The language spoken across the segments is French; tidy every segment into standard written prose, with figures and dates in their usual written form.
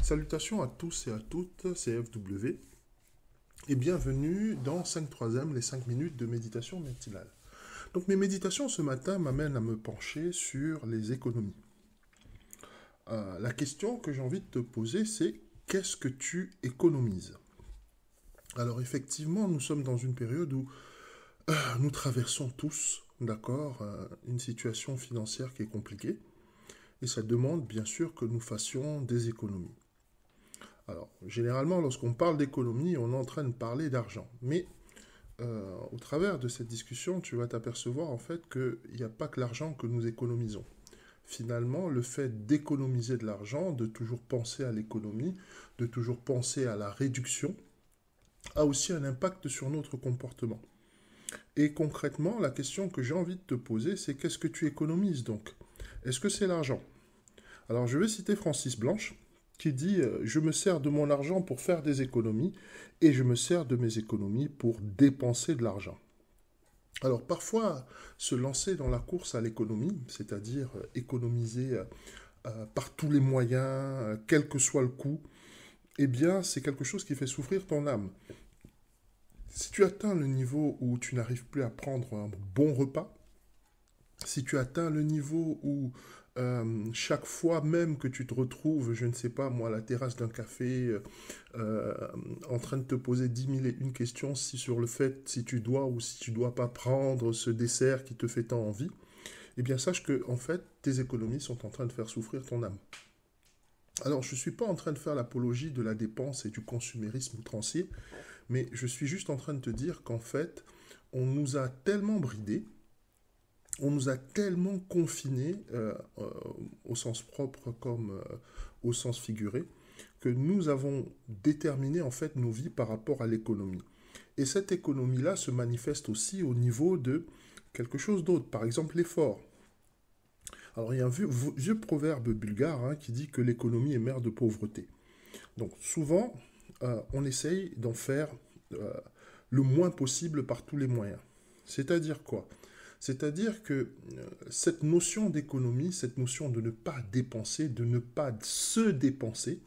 Salutations à tous et à toutes, c'est FW et bienvenue dans 5/3, les 5 minutes de méditation matinale. Donc mes méditations ce matin m'amènent à me pencher sur les économies. La question que j'ai envie de te poser, c'est qu'est-ce que tu économises? Alors effectivement, nous sommes dans une période où nous traversons tous, d'accord, une situation financière qui est compliquée et ça demande bien sûr que nous fassions des économies. Alors, généralement, lorsqu'on parle d'économie, on est en train de parler d'argent. Mais au travers de cette discussion, tu vas t'apercevoir en fait qu'il n'y a pas que l'argent que nous économisons. Finalement, le fait d'économiser de l'argent, de toujours penser à l'économie, de toujours penser à la réduction, a aussi un impact sur notre comportement. Et concrètement, la question que j'ai envie de te poser, c'est qu'est-ce que tu économises donc? Est-ce que c'est l'argent? Alors, je vais citer Francis Blanche qui dit je me sers de mon argent pour faire des économies et je me sers de mes économies pour dépenser de l'argent. Alors parfois, se lancer dans la course à l'économie, c'est-à-dire économiser par tous les moyens, quel que soit le coût, eh bien c'est quelque chose qui fait souffrir ton âme. Si tu atteins le niveau où tu n'arrives plus à prendre un bon repas, si tu atteins le niveau où chaque fois même que tu te retrouves, je ne sais pas moi, à la terrasse d'un café, en train de te poser 10 000 et une questions sur le fait si tu dois ou si tu ne dois pas prendre ce dessert qui te fait tant envie, eh bien sache que en fait tes économies sont en train de faire souffrir ton âme. Alors je ne suis pas en train de faire l'apologie de la dépense et du consumérisme outrancier, mais je suis juste en train de te dire qu'en fait on nous a tellement bridés, on nous a tellement confinés, au sens propre comme au sens figuré, que nous avons déterminé en fait nos vies par rapport à l'économie. Et cette économie-là se manifeste aussi au niveau de quelque chose d'autre, par exemple l'effort. Alors il y a un vieux proverbe bulgare qui dit que l'économie est mère de pauvreté. Donc souvent, on essaye d'en faire le moins possible par tous les moyens. C'est-à-dire quoi? C'est-à-dire que cette notion d'économie, cette notion de ne pas dépenser, de ne pas se dépenser,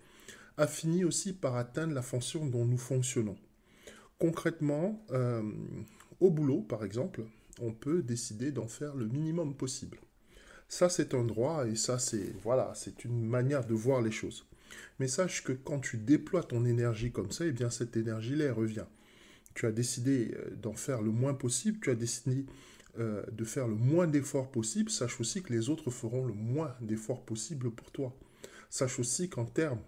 a fini aussi par atteindre la fonction dont nous fonctionnons. Concrètement, au boulot, par exemple, on peut décider d'en faire le minimum possible. Ça, c'est un droit et ça, c'est une manière de voir les choses. Mais sache que quand tu déploies ton énergie comme ça, eh bien cette énergie-là, elle revient. Tu as décidé d'en faire le moins possible, tu as décidé de faire le moins d'efforts possible, sache aussi que les autres feront le moins d'efforts possible pour toi. Sache aussi qu'en termes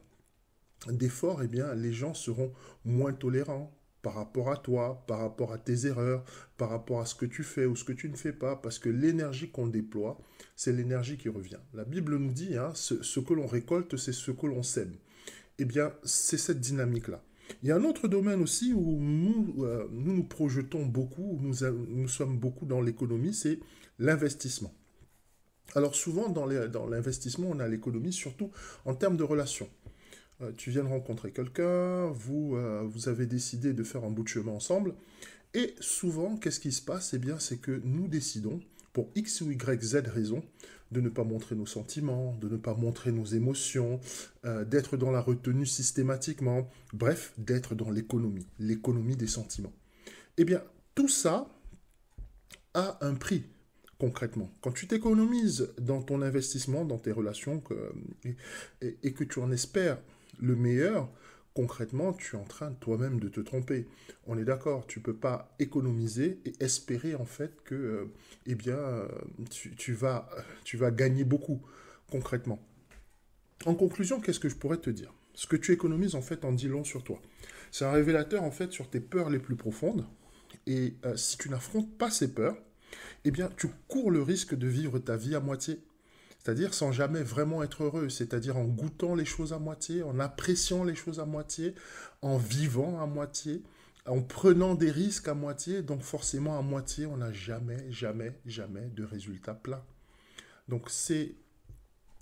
d'efforts, eh bien, les gens seront moins tolérants par rapport à toi, par rapport à tes erreurs, par rapport à ce que tu fais ou ce que tu ne fais pas, parce que l'énergie qu'on déploie, c'est l'énergie qui revient. La Bible nous dit, ce que l'on récolte, c'est ce que l'on sème. Eh bien, c'est cette dynamique-là. Il y a un autre domaine aussi où nous projetons beaucoup, où nous sommes beaucoup dans l'économie, c'est l'investissement. Alors souvent, dans l'investissement, on a l'économie, surtout en termes de relations. Tu viens de rencontrer quelqu'un, vous avez décidé de faire un bout de chemin ensemble, et souvent, qu'est-ce qui se passe? Eh bien, c'est que nous décidons, pour X ou Y, Z raison, de ne pas montrer nos sentiments, de ne pas montrer nos émotions, d'être dans la retenue systématiquement, bref, d'être dans l'économie des sentiments. Eh bien, tout ça a un prix, concrètement. Quand tu t'économises dans ton investissement, dans tes relations, et que tu en espères le meilleur, concrètement, tu es en train toi-même de te tromper. On est d'accord, tu ne peux pas économiser et espérer en fait que eh bien, tu vas gagner beaucoup, concrètement. En conclusion, qu'est-ce que je pourrais te dire? Ce que tu économises en fait en dit long sur toi. C'est un révélateur en fait sur tes peurs les plus profondes. Et si tu n'affrontes pas ces peurs, eh bien, tu cours le risque de vivre ta vie à moitié. C'est-à-dire sans jamais vraiment être heureux, c'est-à-dire en goûtant les choses à moitié, en appréciant les choses à moitié, en vivant à moitié, en prenant des risques à moitié, donc forcément à moitié, on n'a jamais, jamais, jamais de résultat plein. Donc c'est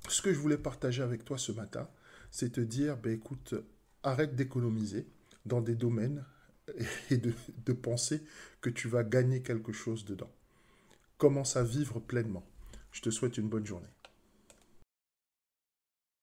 ce que je voulais partager avec toi ce matin, c'est te dire, ben écoute, arrête d'économiser dans des domaines et de penser que tu vas gagner quelque chose dedans. Commence à vivre pleinement. Je te souhaite une bonne journée.